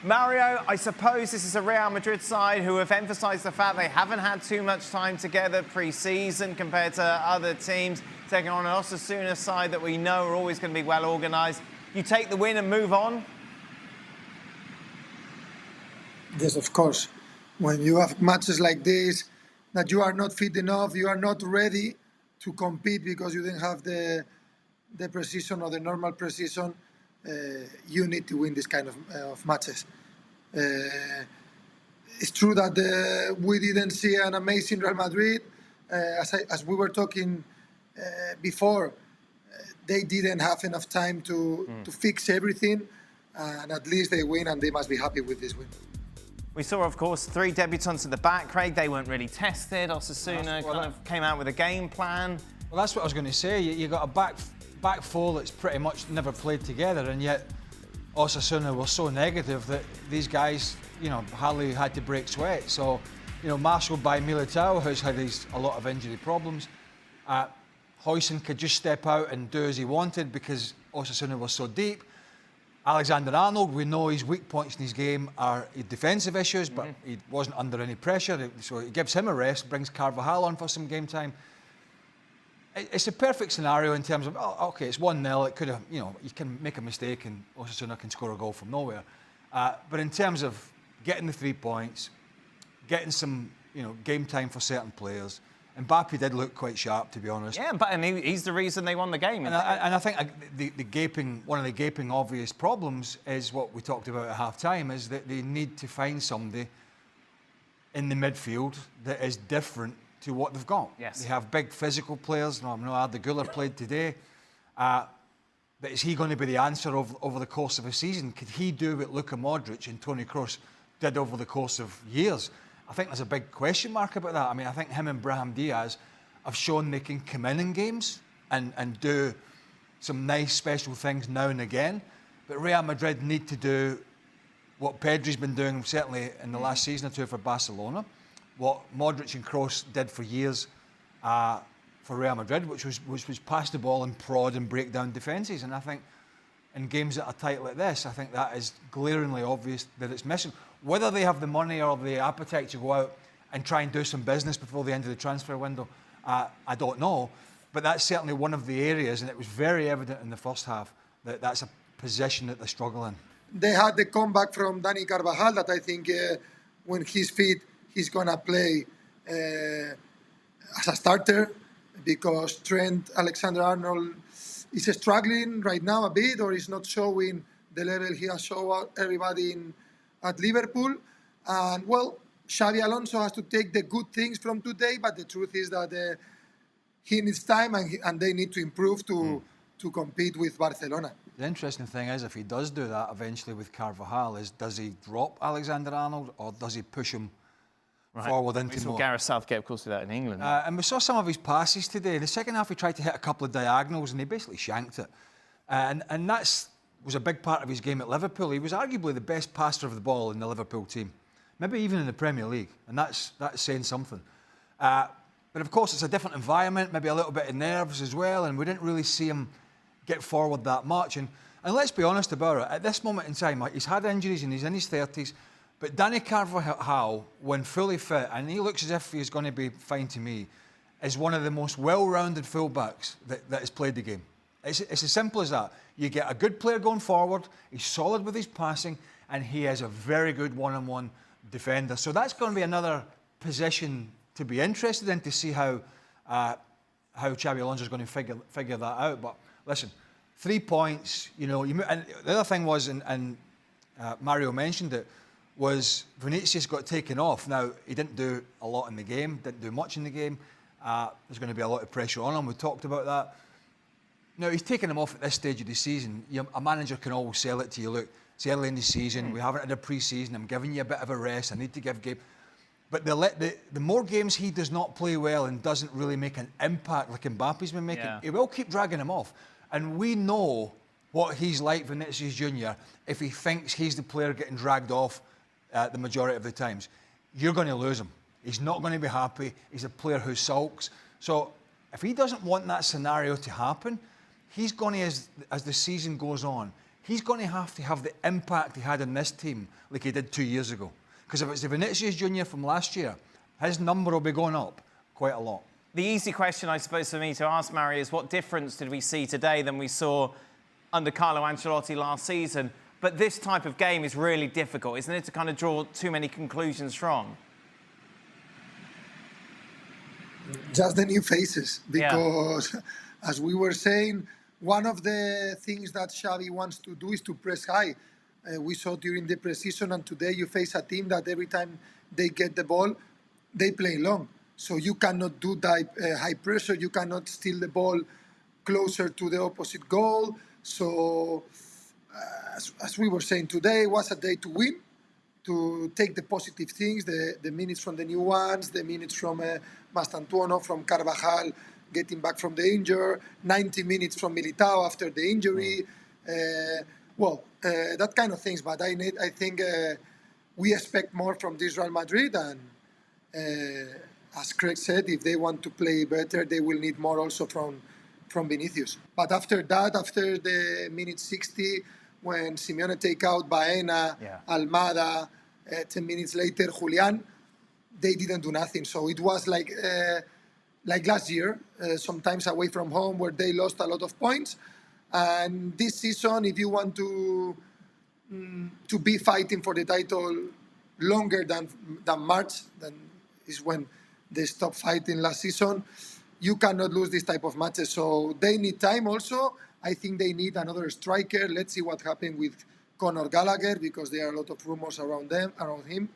Mario, I suppose this is a Real Madrid side who have emphasised the fact they haven't had too much time together pre-season compared to other teams, taking on an Osasuna side that we know are always going to be well organised. You take the win and move on? Yes, of course. When you have matches like this, that you are not fit enough, you are not ready to compete because you didn't have the precision or the normal precision, you need to win this kind of matches. It's true that we didn't see an amazing Real Madrid. As we were talking before, they didn't have enough time to fix everything, and at least they win, and they must be happy with this win. We saw, of course, 3 debutants at the back, Craig. They weren't really tested. Osasuna kind of came out with a game plan. Well, that's what I was going to say. You got a back four that's pretty much never played together, and yet Osasuna were so negative that these guys, hardly had to break sweat. So, marshalled by Militao, who's had a lot of injury problems. Huijsen could just step out and do as he wanted because Osasuna was so deep. Alexander-Arnold, we know his weak points in his game are defensive issues, but he wasn't under any pressure, so it gives him a rest, brings Carvajal on for some game time. It's a perfect scenario in terms of, okay, it's 1-0, it could have, you can make a mistake and Osasuna can score a goal from nowhere. But in terms of getting the 3 points, getting some, game time for certain players, Mbappe did look quite sharp, to be honest. Yeah, and he's the reason they won the game. And I think one of the gaping obvious problems is what we talked about at half-time, is that they need to find somebody in the midfield that is different to what they've got. Yes. They have big physical players. I know Arda Güler played today. But is he going to be the answer over the course of a season? Could he do what Luka Modric and Toni Kroos did over the course of years? I think there's a big question mark about that. I mean, I think him and Brahim Diaz have shown they can come in games and do some nice special things now and again. But Real Madrid need to do what Pedri's been doing, certainly in the last season or two for Barcelona, what Modric and Kroos did for years for Real Madrid, which was pass the ball and prod and break down defences. And I think in games that are tight like this, I think that is glaringly obvious that it's missing. Whether they have the money or the appetite to go out and try and do some business before the end of the transfer window, I don't know. But that's certainly one of the areas, and it was very evident in the first half, that that's a position that they struggle in. They had the comeback from Dani Carvajal that I think when he's fit, he's going to play as a starter, because Trent Alexander-Arnold is struggling right now a bit, or is not showing the level he has shown everybody at Liverpool. And well, Xabi Alonso has to take the good things from today, but the truth is that he needs time, and they need to improve to compete with Barcelona. The interesting thing is, if he does do that eventually with Carvajal, does he drop Alexander-Arnold or does he push him forward into more? We saw Gareth Southgate, of course, do that in England. And we saw some of his passes today. In the second half, he tried to hit a couple of diagonals and he basically shanked it. And that was a big part of his game at Liverpool. He was arguably the best passer of the ball in the Liverpool team, maybe even in the Premier League, and that's saying something. But of course, it's a different environment, maybe a little bit of nerves as well, and we didn't really see him get forward that much. And let's be honest about it, at this moment in time, he's had injuries and he's in his 30s, but Dani Carvajal, when fully fit, and he looks as if he's going to be fine to me, is one of the most well-rounded fullbacks that has played the game. It's as simple as that. You get a good player going forward, he's solid with his passing, and he is a very good one-on-one defender. So that's going to be another position to be interested in, to see how Xabi Alonso is going to figure that out. But listen, 3 points, and the other thing was, and Mario mentioned it, was Vinicius got taken off. Now, he didn't do a lot in the game, didn't do much in the game. There's going to be a lot of pressure on him. We talked about that. Now, he's taken him off at this stage of the season. A manager can always sell it to you. Look, it's early in the season. We haven't had a pre-season. I'm giving you a bit of a rest. I need to give game. But the more games he does not play well and doesn't really make an impact like Mbappe's been making, he will keep dragging him off. And we know what he's like, Vinicius Junior, if he thinks he's the player getting dragged off the majority of the times. You're going to lose him. He's not going to be happy. He's a player who sulks. So if he doesn't want that scenario to happen, he's going to, as the season goes on, he's going to have the impact he had on this team like he did 2 years ago. Because if it's the Vinicius Junior from last year, his number will be going up quite a lot. The easy question, I suppose, for me to ask, Mario, is what difference did we see today than we saw under Carlo Ancelotti last season? But this type of game is really difficult, isn't it, to kind of draw too many conclusions from? Just the new faces, because as we were saying, one of the things that Xavi wants to do is to press high. We saw during the preseason, and today you face a team that every time they get the ball, they play long. So you cannot do that high pressure. You cannot steal the ball closer to the opposite goal. So as we were saying, today was a day to win, to take the positive things, the minutes from the new ones, the minutes from Mastantuono, from Carvajal, getting back from the injury, 90 minutes from Militao after the injury. That kind of things. But I think we expect more from this Real Madrid, and as Craig said, if they want to play better, they will need more also from Vinicius. But after that, after the minute 60, when Simeone take out Baena, Almada, 10 minutes later, Julian, they didn't do nothing. So it was like last year, sometimes away from home, where they lost a lot of points. And this season, if you want to be fighting for the title longer than March, then is when they stopped fighting last season, you cannot lose this type of matches. So they need time also. I think they need another striker. Let's see what happens with Conor Gallagher, because there are a lot of rumors around him.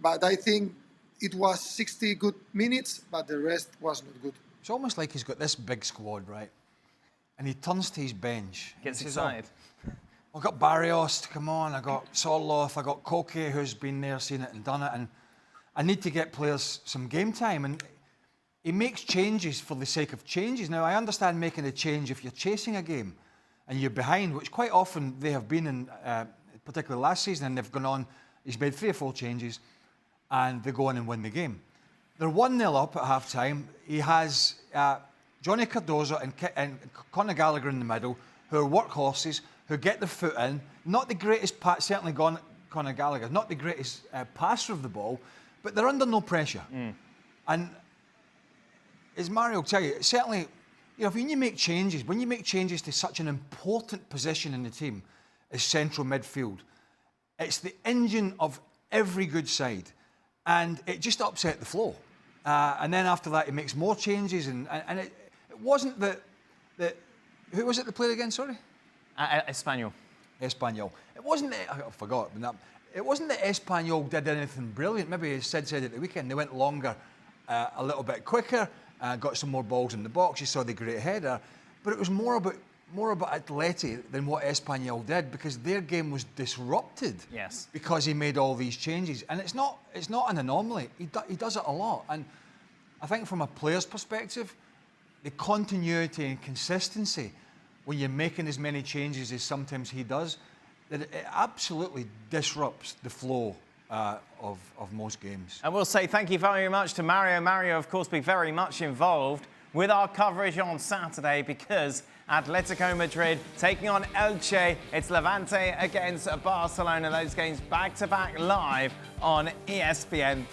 But I think it was 60 good minutes, but the rest was not good. It's almost like he's got this big squad, right? And he turns to his bench. Gets excited. I've got Barrios to come on, I got Sorloth, I got Koke, who's been there, seen it and done it, and I need to get players some game time. And he makes changes for the sake of changes. Now, I understand making a change if you're chasing a game and you're behind, which quite often they have been in, particularly last season, and they've gone on, he's made 3 or 4 changes, and they go on and win the game. They're 1-0 up at half-time. He has Johnny Cardozo and Conor Gallagher in the middle, who are workhorses, who get their foot in. Not the greatest pass, certainly Conor Gallagher, not the greatest passer of the ball, but they're under no pressure. And as Mario will tell you, certainly, when you make changes to such an important position in the team as central midfield, it's the engine of every good side, and it just upset the flow. And then after that, he makes more changes, and it wasn't that who was it that played again? Sorry, Espanyol. Espanyol. It wasn't that, I forgot. It wasn't that Espanyol did anything brilliant. Maybe as Sid said at the weekend, they went longer, a little bit quicker. Got some more balls in the box. You saw the great header, but it was more about Atleti than what Espanyol did, because their game was disrupted. Yes. Because he made all these changes, and it's not an anomaly. He does it a lot, and I think from a player's perspective, the continuity and consistency when you're making as many changes as sometimes he does, that it absolutely disrupts the flow of most games. And we'll say thank you very much to Mario. Mario, of course, be very much involved with our coverage on Saturday, because Atletico Madrid taking on Elche. It's Levante against Barcelona. Those games back-to-back live on ESPN+.